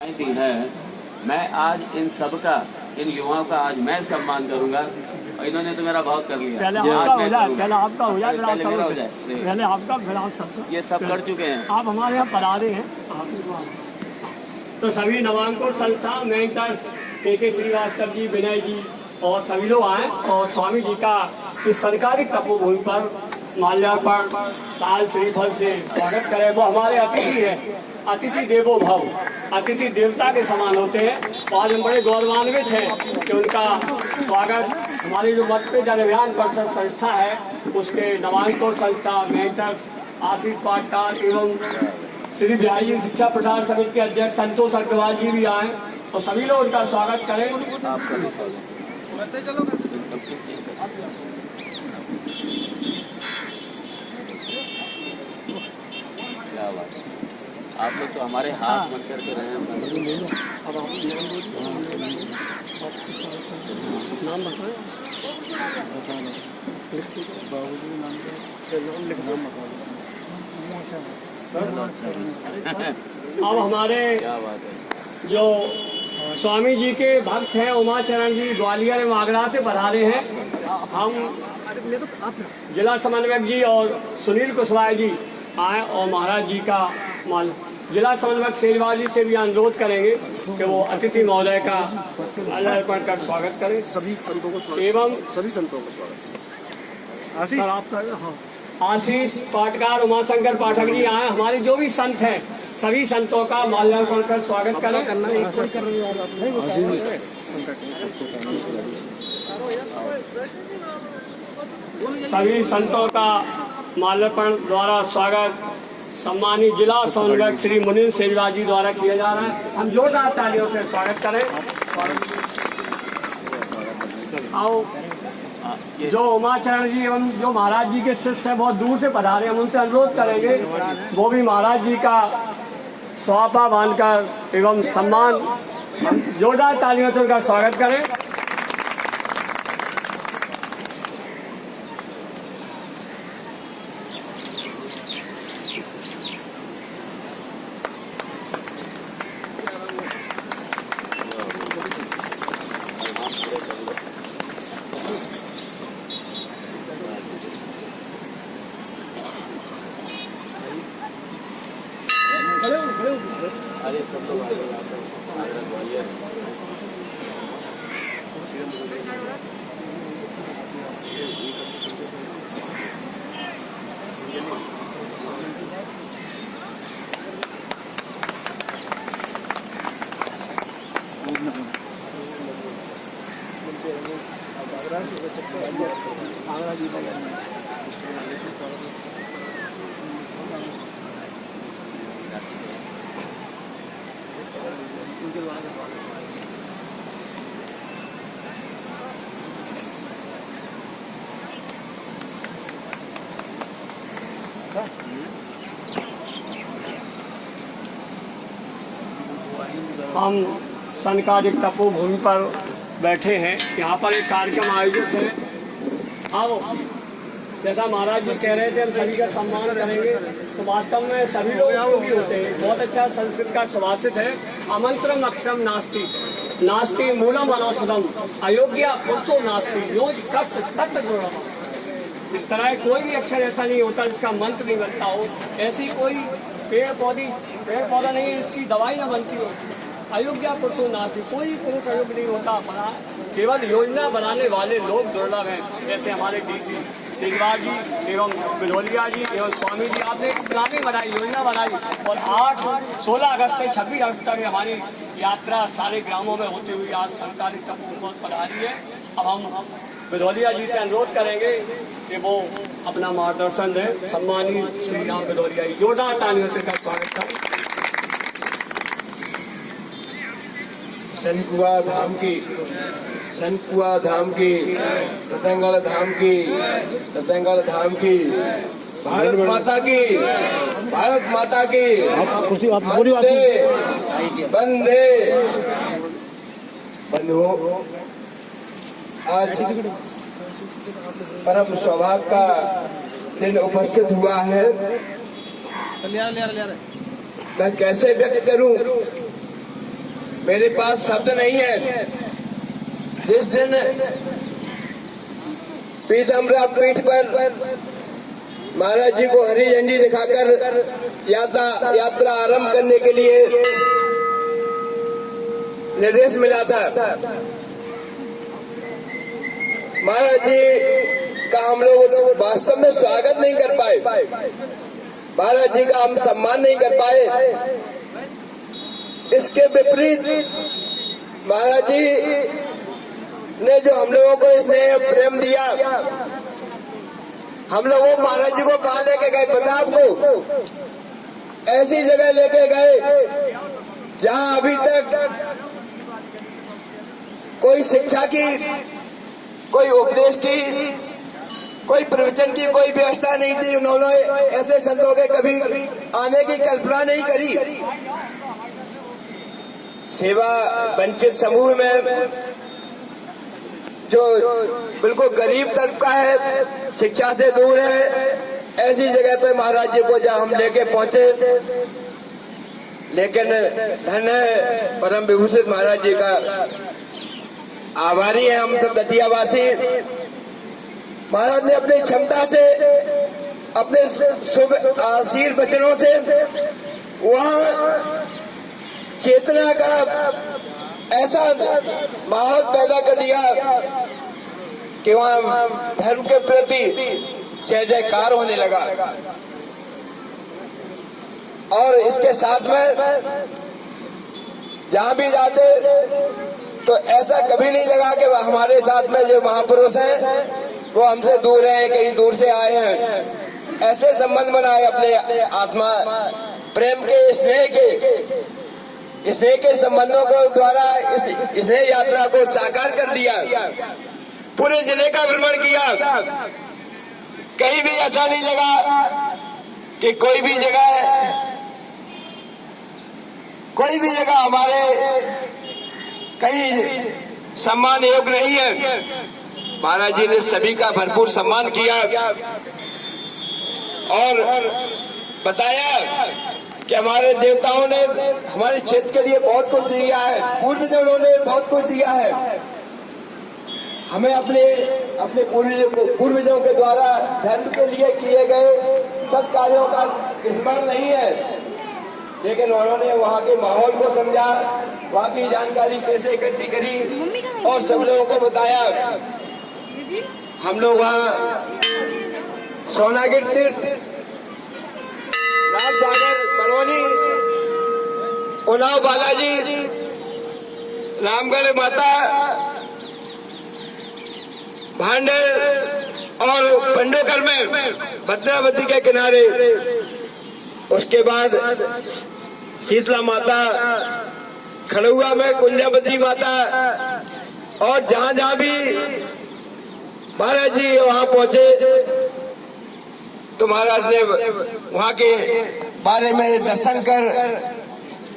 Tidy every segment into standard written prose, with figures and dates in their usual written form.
दी है। मैं आज इन सबका, इन युवाओं का आज मैं सम्मान करूंगा और इन्होंने तो मेरा बहुत कर लिया। पहले आपका हो जाए, पहले आपका हो जाए, पहले मेरा हो जाए। पहले आपका, फिर आप सबका। ये सब कर चुके हैं। आप हमारे यहाँ पढ़ा हैं। तो सभी नवांकुर संस्था मेंटर्स के श्रीवास्तव जी, विनय जी और सभी लोग आए और स्वामी जी का इस सरकारी तपोभूमि पर माल्यार्पण साल श्रीफल से स्वागत करें। वो हमारे अतिथि है, अतिथि देवो भव, अतिथि देवता के समान होते हैं। और हम बड़े गौरवान्वित हैं कि उनका स्वागत हमारी जो मध्य जनविज्ञान परिषद संस्था है उसके नवांकुर संस्था मेंटर्स आशीष पाटकार एवं श्री बिहारी शिक्षा प्रसार समिति के अध्यक्ष संतोष अग्रवाल जी भी आए और सभी लोग उनका स्वागत करें। क्या बात, आप लोग तो हमारे हाथ बन करके रहे हैं। नाम बताएं। अब हमारे जो स्वामी जी के भक्त हैं उमाचरण जी ग्वालियर एवं आगरा से पधारे हैं। हम जिला समन्वयक जी और सुनील कुशवाहा जी आए और महाराज जी का जिला समन्वयक शेरवाल जी से भी अनुरोध करेंगे कि वो अतिथि महोदय का माल्यार्पण कर स्वागत करें। सभी संतों को स्वागत, एवं सभी संतों को स्वागत। आशीष आशीष पाटकार उमाशंकर पाठक जी आए। हमारे जो भी संत हैं सभी संतों का माल्यार्पण कर स्वागत करें। सभी संतों का माल्यार्पण द्वारा स्वागत सम्मानित जिला समन्वयक श्री मुनीर शेरवाल जी द्वारा किया जा रहा है। हम जोरदार तालियों से स्वागत करें। आओ, जो उमाचरण जी एवं जो महाराज जी के शिष्य हैं बहुत दूर से पधारे, हम उनसे अनुरोध करेंगे वो भी महाराज जी का स्वापा बांधकर एवं सम्मान जोरदार तालियों से उनका स्वागत करें। अरे सब लोग ग्वालियर हम सनकादिक तपोभूमि पर बैठे हैं। यहाँ पर एक कार्यक्रम आयोजित है। आओ, जैसा महाराज जी कह रहे थे हम सभी का सम्मान करेंगे, तो वास्तव में सभी लोग उपयोगी होते हैं। बहुत अच्छा संस्कृत का सुभाषित है, अमंत्रम अक्षरम नास्ति नास्ति मूलम अनौषधम अयोग्य पुरुषो नास्ति योज कष्ट तत्त दुर्लभम। इस तरह कोई भी अक्षर ऐसा नहीं होता जिसका मंत्र नहीं बनता हो। ऐसी कोई पेड़ पौधा नहीं है इसकी दवाई ना बनती हो। अयोग्य पुरुषों नास्ति, कोई पुरुष अयोग्य नहीं होता। केवल योजना बनाने वाले लोग दुर्लभ हैं। जैसे हमारे डीसी शेरवाल जी एवं बिधोलिया जी एवं स्वामी जी, आपने प्लानिंग बनाई, योजना बनाई और 16 अगस्त से 26 अगस्त तक हमारी यात्रा सारे ग्रामों में होती हुई आज सरकारी तपोभूमि पर पधारी है। अब हम बिधोलिया जी से अनुरोध करेंगे कि वो अपना मार्गदर्शन दें। सम्मानित श्री राम बिधोलिया जी, जोरदार तालियों से का स्वागत करें। सनकुआ धाम की, सनकुआ धाम की, रतनगढ़ धाम की, रतनगढ़ धाम की, भारत माता की, भारत माता की वंदे वंदे। बंधुओं, आज परम सौभाग्य का दिन उपस्थित हुआ है। मैं कैसे व्यक्त करूं मेरे पास शब्द नहीं है। जिस दिन पीताम्बरा पीठ पर महाराज जी को हरी झंडी दिखाकर यात्रा आरंभ करने के लिए निर्देश मिला था, महाराज जी का हम लोग तो वास्तव में स्वागत नहीं कर पाए, महाराज जी का हम सम्मान नहीं कर पाए। इसके विपरीत महाराज जी ने जो हम लोगों को स्नेह प्रेम दिया, हम लोगों महाराज जी को कहाँ लेके गए पता आपको? ऐसी जगह लेके गए जहां अभी तक कोई शिक्षा की, कोई उपदेश की, कोई प्रवचन की कोई व्यवस्था नहीं थी। उन्होंने ऐसे संतों के कभी आने की कल्पना नहीं करी। सेवा वंचित समूह में जो बिल्कुल गरीब तबका है, शिक्षा से दूर है, ऐसी जगह पे महाराज जी को जब हम लेके पहुंचे, लेकिन धन है परम विभूषित महाराज जी का, आभारी हैं हम सब दतियावासी। महाराज ने अपनी क्षमता से, अपने शुभ आशीर वचनों से वहाँ चेतना का ऐसा माहौल पैदा कर दिया कि वहाँ धर्म के प्रति जय जयकार होने लगा। और इसके साथ में जहाँ भी जाते तो ऐसा कभी नहीं लगा कि हमारे साथ में जो महापुरुष हैं वो हमसे दूर हैं, कहीं दूर से आए हैं। ऐसे संबंध बनाए अपने आत्मा प्रेम के, स्नेह के संबंधों को द्वारा इस स्नेह यात्रा को साकार कर दिया। पूरे जिले का भ्रमण किया, कहीं भी ऐसा नहीं लगा कि कोई भी जगह हमारे कहीं सम्मान योग्य नहीं है। महाराज जी ने सभी का भरपूर सम्मान किया और बताया कि हमारे देवताओं ने हमारे क्षेत्र के लिए बहुत कुछ दिया है, पूर्वजों ने बहुत कुछ दिया है। हमें अपने पूर्वजों के द्वारा धर्म के लिए किए गए सत कार्यों का स्मरण नहीं है, लेकिन उन्होंने वहाँ के माहौल को समझा, वहाँ की जानकारी कैसे इकट्ठी करी और सब लोगों को बताया। हम लोग वहाँ सोनागिर तीर्थ, राम सागर, बड़ौनी, उन्नाव बालाजी, रामगढ़ माता, भांडेर और पंडोकर में भद्रावती के किनारे, उसके बाद शीतला माता, खड़ुआ में कुंजावती माता, और जहां भी महाराज जी वहां पहुंचे तो महाराज ने वहां के बारे में दर्शन कर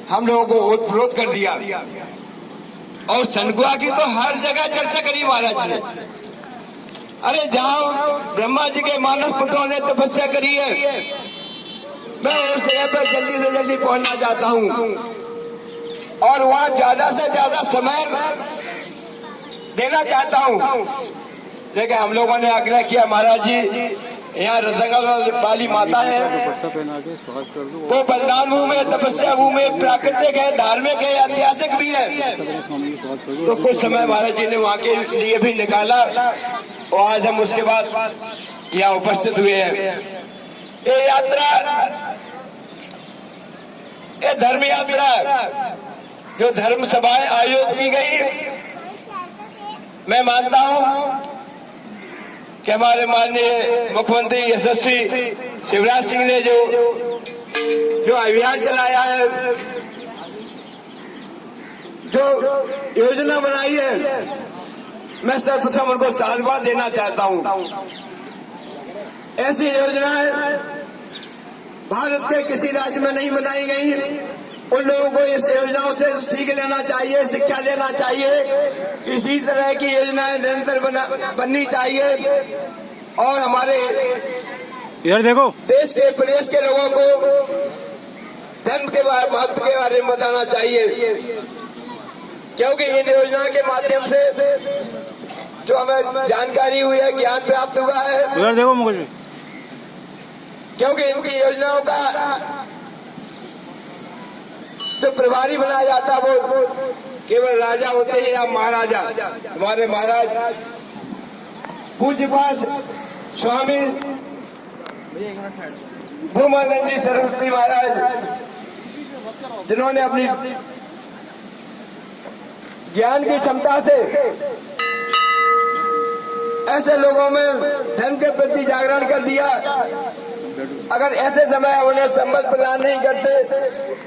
हम लोगों को ओतप्रोत कर दिया। और सनकुआ की तो हर जगह चर्चा करी महाराज ने। अरे जहां ब्रह्मा जी के मानस पुत्रों ने तपस्या करी है, मैं उस जगह पर जल्दी से जल्दी पहुंचना चाहता हूं और वहां ज्यादा से ज्यादा समय देना चाहता हूं। लेकिन हम लोगों ने आग्रह किया, महाराज जी यहाँ रतंगल वाली माता है, वो बलिदान भूमि है, तपस्या भूमि, प्राकृतिक है, धार्मिक है, ऐतिहासिक भी है। तो कुछ समय महाराज जी ने वहाँ के लिए भी निकाला और आज हम उसके बाद यहाँ उपस्थित हुए हैं। ये यात्रा, ये धर्म यात्रा जो धर्म सभाएं आयोजित की गई, मैं मानता हूँ कि हमारे माननीय मुख्यमंत्री यशस्वी शिवराज सिंह ने जो अभियान चलाया है, जो योजना बनाई है, मैं सर्वप्रथम उनको साधुवाद देना चाहता हूं। ऐसी योजनाएं भारत के किसी राज्य में नहीं बनाई गई। उन लोगों को इस योजनाओं से सीख लेना चाहिए, शिक्षा लेना चाहिए। इसी तरह की योजनाएं निरंतर बननी चाहिए और हमारे इधर देखो, देश के प्रदेश के लोगों को धर्म के महत्व के बारे में बताना चाहिए। क्योंकि इन योजना के माध्यम से जो हमें जानकारी हुई है, ज्ञान प्राप्त हुआ है, इधर देखो मुकुल जी। क्योंकि इनकी योजनाओं का जो प्रभारी बनाया जाता है वो केवल राजा होते हैं या महाराजा। हमारे महाराज पूज्यपाद स्वामी भूमानंद जी सरस्वती महाराज, जिन्होंने अपनी ज्ञान की क्षमता से ऐसे लोगों में धर्म के प्रति जागरण कर दिया। अगर ऐसे समय उन्हें संबल प्रदान नहीं करते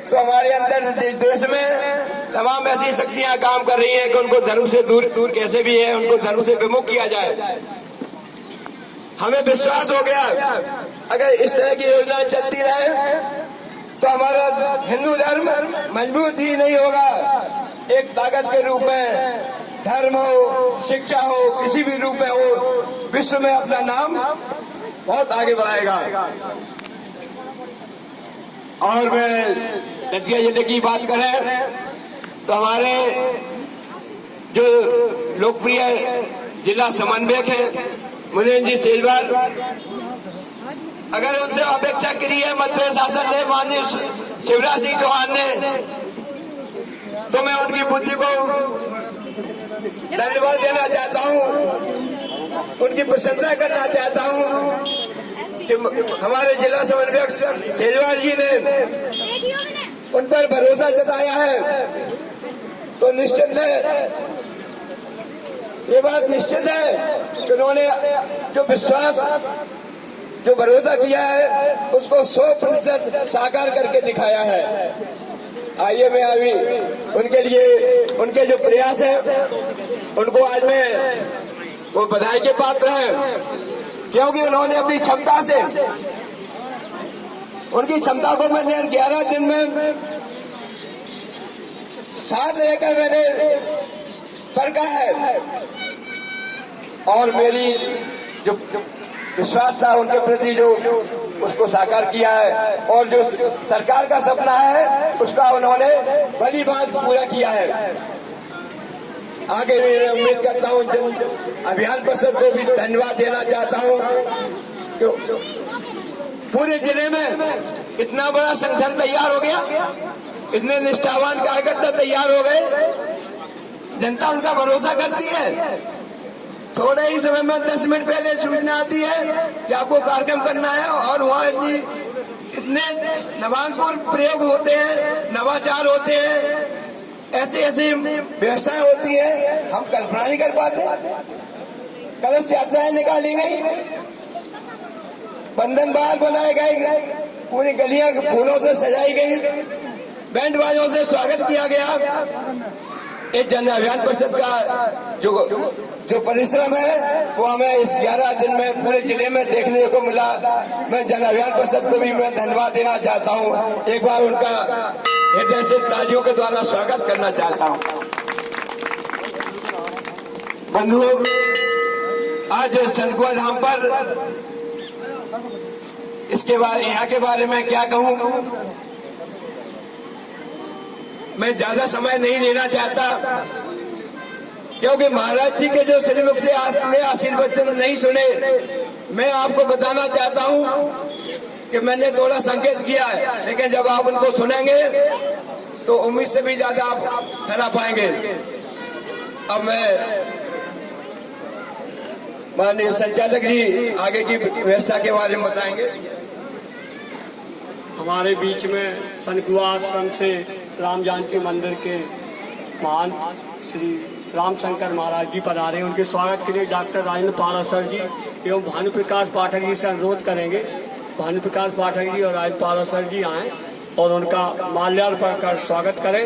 तो हमारे अंदर देश में तमाम ऐसी शक्तियां काम कर रही हैं कि उनको धर्म से दूर कैसे भी है उनको धर्म से विमुख किया जाए। हमें विश्वास हो गया अगर इस तरह की योजना चलती रहे तो हमारा हिंदू धर्म मजबूत ही नहीं होगा, एक ताकत के रूप में धर्म हो, शिक्षा हो, किसी भी रूप में हो, विश्व में अपना नाम बहुत आगे बढ़ाएगा। और मैं दतिया जिले की बात करें तो हमारे जो लोकप्रिय जिला समन्वयक है मुनीन्द्र जी सेजवार, अगर उनसे अपेक्षा करी है मध्य शासन ने, माननीय शिवराज सिंह चौहान ने, तो मैं उनकी बुद्धि को धन्यवाद देना चाहता हूं, उनकी प्रशंसा करना चाहता हूं कि हमारे जिला समन्वयक सेजवार जी ने उन पर भरोसा जताया है। तो निश्चित है, ये बात निश्चित है कि उन्होंने जो विश्वास जो भरोसा किया है उसको 100% साकार करके दिखाया है। आइए मैं अभी उनके लिए उनके जो प्रयास है उनको आज मैं वो बधाई के पात्र हैं, क्योंकि उन्होंने अपनी क्षमता से, उनकी क्षमता को मैंने 11 दिन में साथ लेकर मैंने परखा है और मेरी जो विश्वास था उनके प्रति जो उसको साकार किया है और जो सरकार का सपना है उसका उन्होंने भली बात पूरा किया है। आगे भी मैं उम्मीद करता हूं, जन अभियान परिषद को भी धन्यवाद देना चाहता हूं कि पूरे जिले में इतना बड़ा संगठन तैयार हो गया, इतने निष्ठावान कार्यकर्ता तैयार हो गए, जनता उनका भरोसा करती है। थोड़े ही समय में 10 मिनट पहले सूचना आती है कि आपको कार्यक्रम करना है और वहाँ इतने नवांकुर प्रयोग होते हैं, नवाचार होते हैं, ऐसी ऐसी व्यवस्थाएं होती है हम कल्पना नहीं कर पाते। कलश यात्राएं निकाली गई, बंधन बार बनाए गए, पूरी गलियां फूलों से सजाई गई, बैंड बाजों से स्वागत किया गया। इस जन अभियान परिषद का जो परिश्रम है वो हमें इस 11 दिन में पूरे जिले में देखने को मिला। मैं जन अभियान परिषद को भी मैं धन्यवाद देना चाहता हूं, एक बार उनका हृदय से तालियों के द्वारा स्वागत करना चाहता हूं। बंधुओं, आज सनकुआ धाम पर इसके बारे यहाँ के बारे में क्या कहूं, मैं ज्यादा समय नहीं लेना चाहता, क्योंकि महाराज जी के जो श्रीमुख से आपने आशीर्वचन नहीं सुने। मैं आपको बताना चाहता हूं कि मैंने थोड़ा संकेत किया है, लेकिन जब आप उनको सुनेंगे तो उम्मीद से भी ज्यादा आप करा पाएंगे। अब मैं माननीय संचालक जी आगे की व्यवस्था के बारे में बताएंगे। हमारे बीच में सनकुआ आश्रम से राम जानकी मंदिर के महंत श्री रामशंकर महाराज जी पधारे हैं। उनके स्वागत के लिए डॉक्टर राजेंद्र पाराशर जी एवं भानुप्रकाश पाठक जी से अनुरोध करेंगे, भानुप्रकाश पाठक जी और राजेंद्र पाराशर जी आए और उनका माल्यार्पण कर स्वागत करें।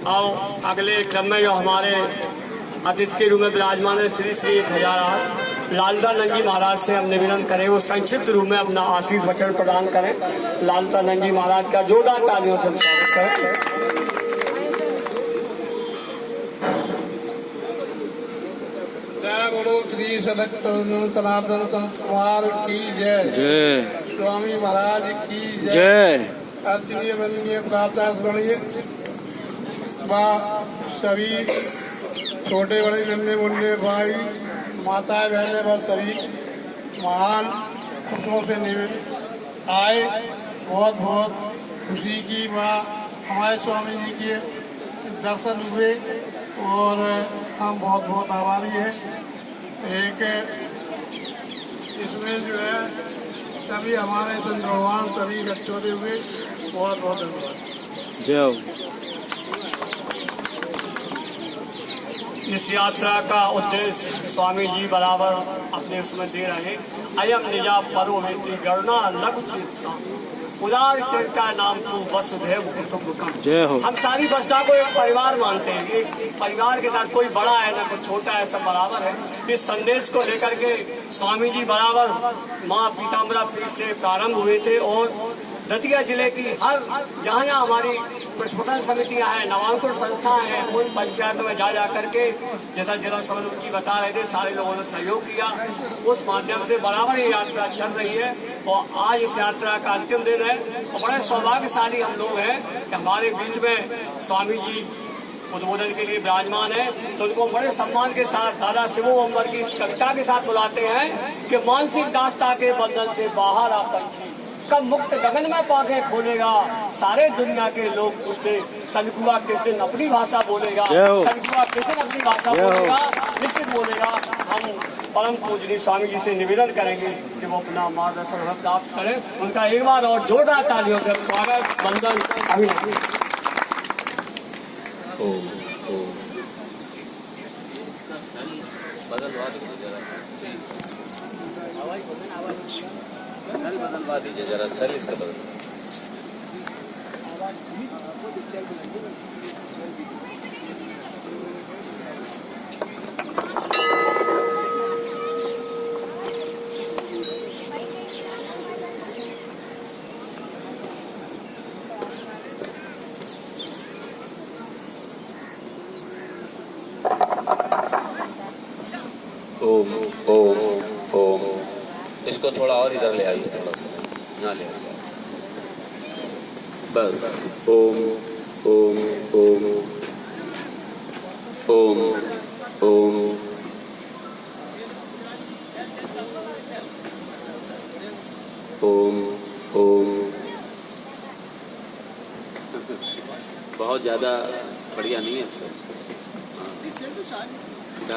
अब अगले क्रम में जो हमारे अतिथि के रूप में विराजमान है श्री श्री 1008 लालता नंगी महाराज से हम निवेदन करें वो संक्षिप्त रूप में अपना आशीष वचन प्रदान करें। लालता नंगी महाराज का जोरदार तालियों से स्वागत करें। श्री सनातन संत कुमार की जय। जय स्वामी महाराज की जय। जय अर्चनीय वंदनीय प्रातः स्मरणीय व सभी छोटे बड़े नन्हे मुन्ने भाई माताएं बहनें व सभी महान खुशियों से आए। बहुत बहुत खुशी की व हमारे स्वामी जी के दर्शन हुए और हम बहुत बहुत आभारी हैं। एक इसमें जो है सभी हमारे संत भगवान सभी लक्ष्यों हुए। बहुत बहुत धन्यवाद। जय हो। इस यात्रा का उद्देश्य स्वामी जी बराबर अपने उसमें दे रहे हैं। अयम निजा परोवेति गणना लघु चेतसा उदार चरिता नाम तू वसुधैव कुटुम्बकम। जय हो। हम सारी वसुधा को एक परिवार मानते हैं। एक परिवार के साथ कोई बड़ा है ना कोई छोटा है, सब बराबर है। इस संदेश को लेकर के स्वामी जी बराबर माँ पीताम्बरा पीठ से प्रारंभ हुए थे और दतिया जिले की हर जहाँ जहाँ हमारी प्रस्फुटन समितियाँ हैं, नवांकुर संस्थाएं हैं, उन पंचायतों में जा करके जैसा जिला समन्वय की बता रहे थे, सारे लोगों ने सहयोग किया। उस माध्यम से बराबर ये यात्रा चल रही है और आज इस यात्रा का अंतिम दिन है और बड़े सौभाग्यशाली हम लोग हैं कि हमारे बीच में स्वामी जी उद्बोधन के लिए विराजमान है। तो उनको बड़े सम्मान के साथ दादा शिवो अम्बर की इस कविता के साथ बुलाते हैं कि मानसिक दास्ता के बंधन से बाहर आ पंछी कब मुक्त गगन में पाखे खोलेगा। सारे दुनिया के लोग पूछते सनकुआ किस दिन अपनी भाषा बोलेगा, सनकुआ किस दिन अपनी भाषा बोलेगा, निश्चित बोलेगा। हम परम पूजनीय स्वामी जी से निवेदन करेंगे कि वो अपना मार्गदर्शन प्राप्त करें। उनका एक बार और जोरदार तालियों से स्वागत वंदन अभिनंदन। बदलवा दीजिए जरा सर, इसका बदल। ओम ओम ओम। इसको थोड़ा और इधर ले आइए, थोड़ा सा यहाँ ले आइए बस। ओम ओम ओम ओम ओम ओम ओम। बहुत ज़्यादा बढ़िया नहीं है सर,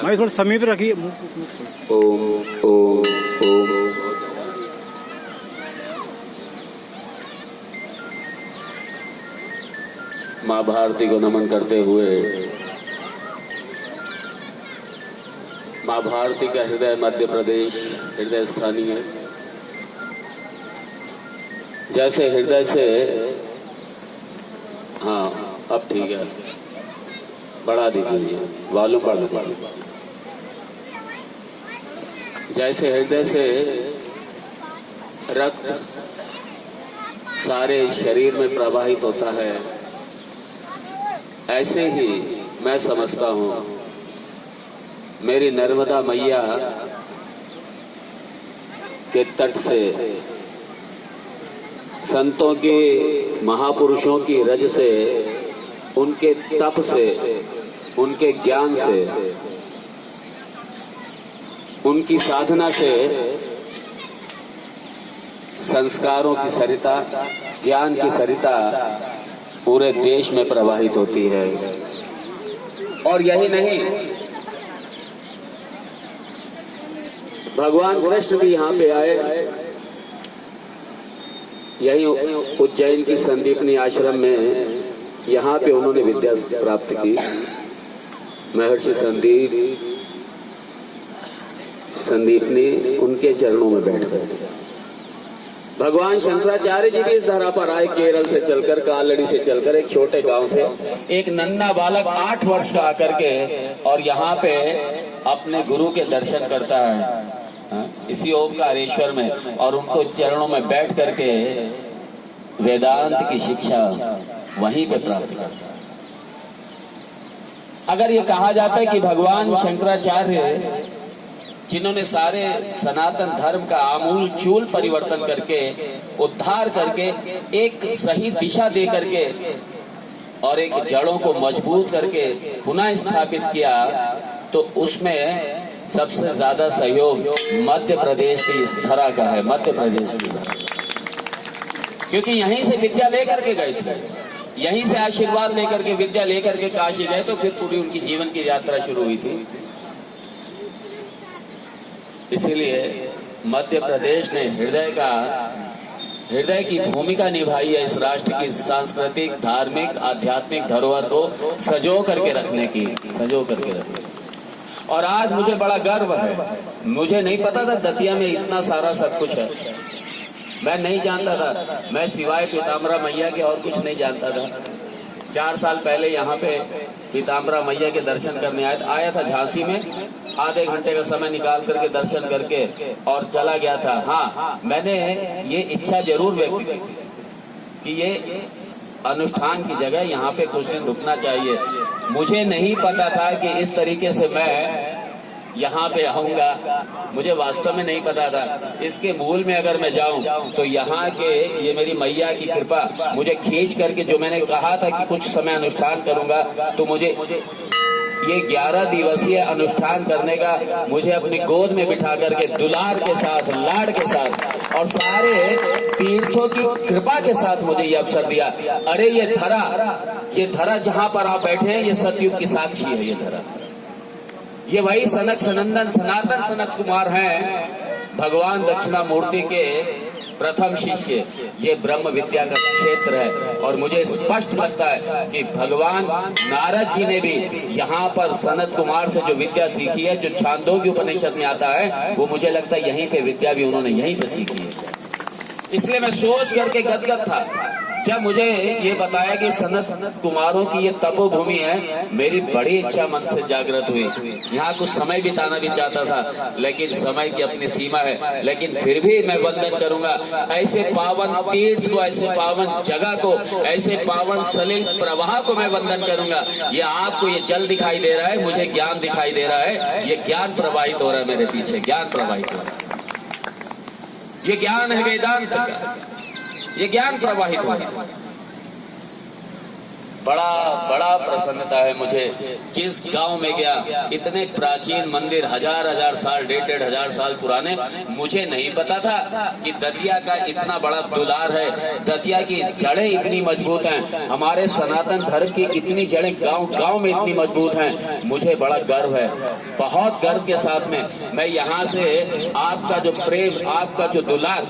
मैं थोड़ा समीप रखिए। ओम ओम ओम। माँ भारती को नमन करते हुए, माँ भारती का हृदय मध्य प्रदेश हृदय स्थानीय है। जैसे हृदय से, हाँ अब ठीक है, बढ़ा दीजिए वॉल्यूम बढ़ा दीजिए। जैसे हृदय से रक्त सारे शरीर में प्रवाहित होता है, ऐसे ही मैं समझता हूँ मेरी नर्मदा मैया के तट से, संतों के महापुरुषों की रज से, उनके तप से, उनके ज्ञान से, उनकी साधना से संस्कारों की सरिता, ज्ञान की सरिता पूरे देश में प्रवाहित होती है। और यही नहीं, भगवान कृष्ण भी यहाँ पे आए। यही उज्जैन की संदीपनी आश्रम में, यहाँ पे उन्होंने विद्या प्राप्त की। महर्षि संदीपनी उनके चरणों में बैठ गए। भगवान शंकराचार्य जी भी इस धरा पर आए, केरल से चलकर, कालड़ी से चलकर, एक छोटे गांव से एक नन्हा बालक 8 वर्ष का आकर के और यहाँ पे अपने गुरु के दर्शन करता है इसी ओमकारेश्वर में, और उनको चरणों में बैठ करके वेदांत की शिक्षा वहीं पे प्राप्त करता है। अगर ये कहा जाता है कि भगवान शंकराचार्य जिन्होंने सारे सनातन धर्म का आमूल चूल परिवर्तन करके, उद्धार करके, एक सही दिशा दे करके और एक जड़ों को मजबूत करके पुनः स्थापित किया, तो उसमें सबसे ज्यादा सहयोग मध्य प्रदेश की इस धरा का है, मध्य प्रदेश की धरा, क्योंकि यहीं से विद्या लेकर के गए थे, यहीं से आशीर्वाद लेकर के विद्या लेकर के काशी गए, तो फिर पूरी उनकी जीवन की यात्रा शुरू हुई थी। इसीलिए मध्य प्रदेश ने हृदय की भूमिका निभाई है इस राष्ट्र की सांस्कृतिक, धार्मिक, आध्यात्मिक धरोहर को संजो करके रखने की, संजो करके रखने। और आज मुझे बड़ा गर्व है, मुझे नहीं पता था दतिया में इतना सारा सब कुछ है, मैं नहीं जानता था, मैं सिवाय पीताम्बरा मैया के और कुछ नहीं जानता था। 4 साल पहले यहाँ पे पीताम्बरा मैया के दर्शन करने आया था झांसी में, आधे घंटे का समय निकाल करके दर्शन करके और चला गया था। हाँ, मैंने ये इच्छा जरूर व्यक्त की कि ये अनुष्ठान की जगह यहाँ पे कुछ दिन रुकना चाहिए। मुझे नहीं पता था कि इस तरीके से मैं यहाँ पे आऊंगा, मुझे वास्तव में नहीं पता था। इसके मूल में अगर मैं जाऊं तो यहाँ के ये मेरी मैया की कृपा मुझे खींच करके, जो मैंने कहा था कि कुछ समय अनुष्ठान करूंगा, तो मुझे ये 11 दिवसीय अनुष्ठान करने का मुझे अपनी गोद में बिठा करके दुलार के साथ, लाड के साथ और सारे तीर्थों की कृपा के साथ मुझे ये अवसर दिया। अरे ये धरा जहां पर आप बैठे हैं, ये सतयुग की साक्षी है। ये धरा, ये वही सनक सनंदन सनातन सनत कुमार हैं, भगवान दक्षिणामूर्ति के प्रथम शिष्य। ये ब्रह्म विद्या का क्षेत्र है और मुझे स्पष्ट लगता है कि भगवान नारद जी ने भी यहाँ पर सनत कुमार से जो विद्या सीखी है, जो छांदोग्य उपनिषद में आता है, वो मुझे लगता है यहीं पे विद्या भी उन्होंने यहीं पे सीखी है। इसलिए मैं सोच करके गदगद था जब मुझे ये बताया कि सनत कुमारों की ये तपोभूमि है। मेरी बड़ी इच्छा मन से जागृत हुई, यहाँ कुछ समय बिताना भी चाहता था, लेकिन समय की अपनी सीमा है। लेकिन फिर भी मैं वंदन करूंगा ऐसे पावन तीर्थ को, ऐसे पावन जगह को, ऐसे पावन सलिल प्रवाह को मैं वंदन करूंगा। ये आपको ये जल दिखाई दे रहा है, मुझे ज्ञान दिखाई दे रहा है, ये ज्ञान प्रवाहित हो रहा है मेरे पीछे, ज्ञान प्रवाहित हो रहा है। ये ज्ञान है वेदांत का, ये ज्ञान प्रवाहित हो रहा है। बड़ा प्रसन्नता है मुझे। जिस गांव में गया, इतने प्राचीन मंदिर, हजार साल, 1,500 साल पुराने, मुझे नहीं पता था कि दतिया का इतना बड़ा दुलार है, दतिया की जड़ें इतनी मजबूत हैं, हमारे सनातन धर्म की इतनी जड़ें गांव में इतनी मजबूत हैं। मुझे बड़ा गर्व है, बहुत गर्व के साथ में मैं यहाँ से आपका जो प्रेम, आपका जो दुलार,